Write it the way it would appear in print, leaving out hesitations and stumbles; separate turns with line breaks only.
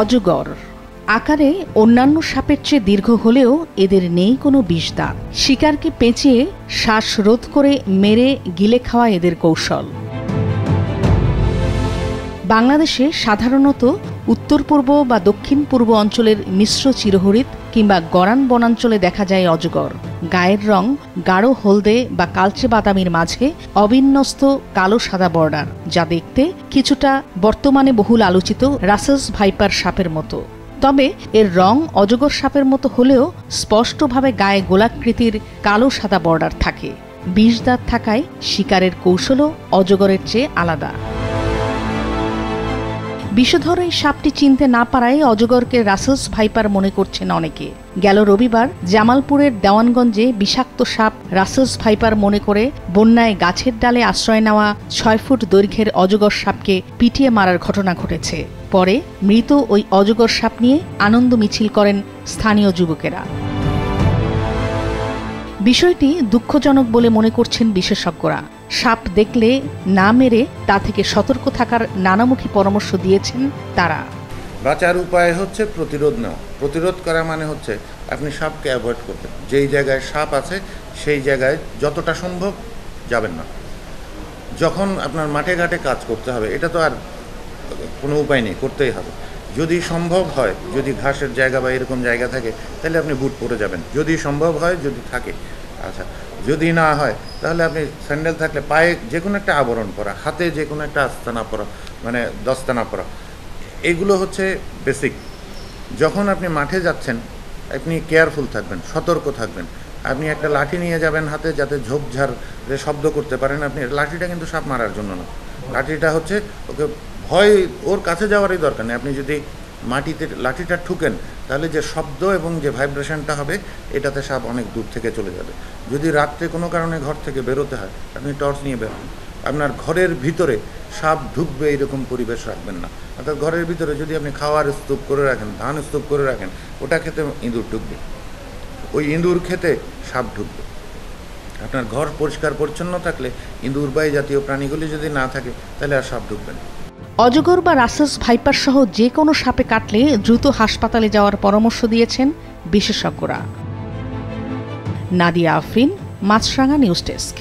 অজগর আকারে অন্যান্য সাপের চেয়ে দীর্ঘ হলেও এদের নেই কোনো বিষদাঁত। শিকারকে পেঁচিয়ে শ্বাসরোধ করে মেরে গিলে খাওয়া এদের কৌশল। বাংলাদেশে সাধারণত উত্তর পূর্ব বা দক্ষিণ পূর্ব অঞ্চলের মিশ্র চিরহরিৎ কিংবা গরান বনাঞ্চলে দেখা যায় অজগর। গায়ের রং গাঢ় হলদে বা কালচে বাদামির মাঝে অবিন্যস্ত কালো সাদা বর্ডার, যা দেখতে কিছুটা বর্তমানে বহুল আলোচিত রাসেলস ভাইপার সাপের মতো। তবে এর রং অজগর সাপের মতো হলেও স্পষ্টভাবে গায়ে গোলাকৃতির কালো সাদা বর্ডার থাকে। বিষদাঁত থাকায় শিকারের কৌশলও অজগরের চেয়ে আলাদা। বিষধর এই সাপটি চিনতে না পারায় অজগরকে রাসেলস ভাইপার মনে করছেন অনেকে। গেল রবিবার জামালপুরের দেওয়ানগঞ্জে বিষাক্ত সাপ রাসেলস ভাইপার মনে করে বন্যায় গাছের ডালে আশ্রয় নেওয়া 6 ফুট দৈর্ঘ্যের অজগর সাপকে পিটিয়ে মারার ঘটনা ঘটেছে। পরে মৃত ওই অজগর সাপ নিয়ে আনন্দ মিছিল করেন স্থানীয় যুবকেরা। বিষয়টি দুঃখজনক বলে মনে করছেন বিশেষজ্ঞরা। সাপ দেখলে না মেরে তা থেকে সতর্ক থাকার নানামুখী পরামর্শ দিয়েছেন তারা।
বাঁচার উপায় হচ্ছে প্রতিরোধ নেওয়া। প্রতিরোধ করা মানে হচ্ছে আপনি সাপকে অ্যাভয়েড করবেন। যেই জায়গায় সাপ আছে সেই জায়গায় যতটা সম্ভব যাবেন না। যখন আপনার মাঠে ঘাটে কাজ করতে হবে, এটা তো আর কোনো উপায় নেই, করতেই হবে। যদি সম্ভব হয়, যদি ঘাসের জায়গা বা এরকম জায়গা থাকে, তাহলে আপনি বুট পরে যাবেন, যদি সম্ভব হয়, যদি থাকে। আচ্ছা, যদি না হয় তাহলে আপনি স্যান্ডেল থাকলে পায়ে যে কোনো একটা আবরণ পরা, হাতে যে কোনো একটা আস্তানা পরা, মানে দস্তানা পরা, এগুলো হচ্ছে বেসিক। যখন আপনি মাঠে যাচ্ছেন আপনি কেয়ারফুল থাকবেন, সতর্ক থাকবেন। আপনি একটা লাঠি নিয়ে যাবেন হাতে, যাতে ঝোপঝাড় যে শব্দ করতে পারেন আপনি। লাঠিটা কিন্তু সাপ মারার জন্য না, লাঠিটা হচ্ছে ওকে ভয়, ওর কাছে যাওয়ারই দরকার নেই। আপনি যদি মাটিতে লাঠিটা ঠুকেন তাহলে যে শব্দ এবং যে ভাইব্রেশনটা হবে, এটাতে সাপ অনেক দূর থেকে চলে যাবে। যদি রাত্রে কোনো কারণে ঘর থেকে বেরোতে হয়, আপনি টর্চ নিয়ে বেরোন। আপনার ঘরের ভিতরে সাপ ঢুকবে এরকম পরিবেশ রাখবেন না। অর্থাৎ ঘরের ভিতরে যদি আপনি খাওয়ার স্তূপ করে রাখেন, ধান স্তূপ করে রাখেন, ওটা খেতে ইঁদুর ঢুকবে, ওই ইঁদুর খেতে সাপ ঢুকবে। আপনার ঘর পরিষ্কার পরিচ্ছন্ন থাকলে, ইঁদুর বা জাতীয় প্রাণীগুলি যদি না থাকে, তাহলে আর সাপ ঢুকবে না।
অজগর বা রাসেলস ভাইপার সহ যে কোনো সাপে কাটলে দ্রুত হাসপাতালে যাওয়ার পরামর্শ দিয়েছেন বিশেষজ্ঞরা। নাদিয়া আফরিন, মাছরাঙা নিউজ ডেস্ক।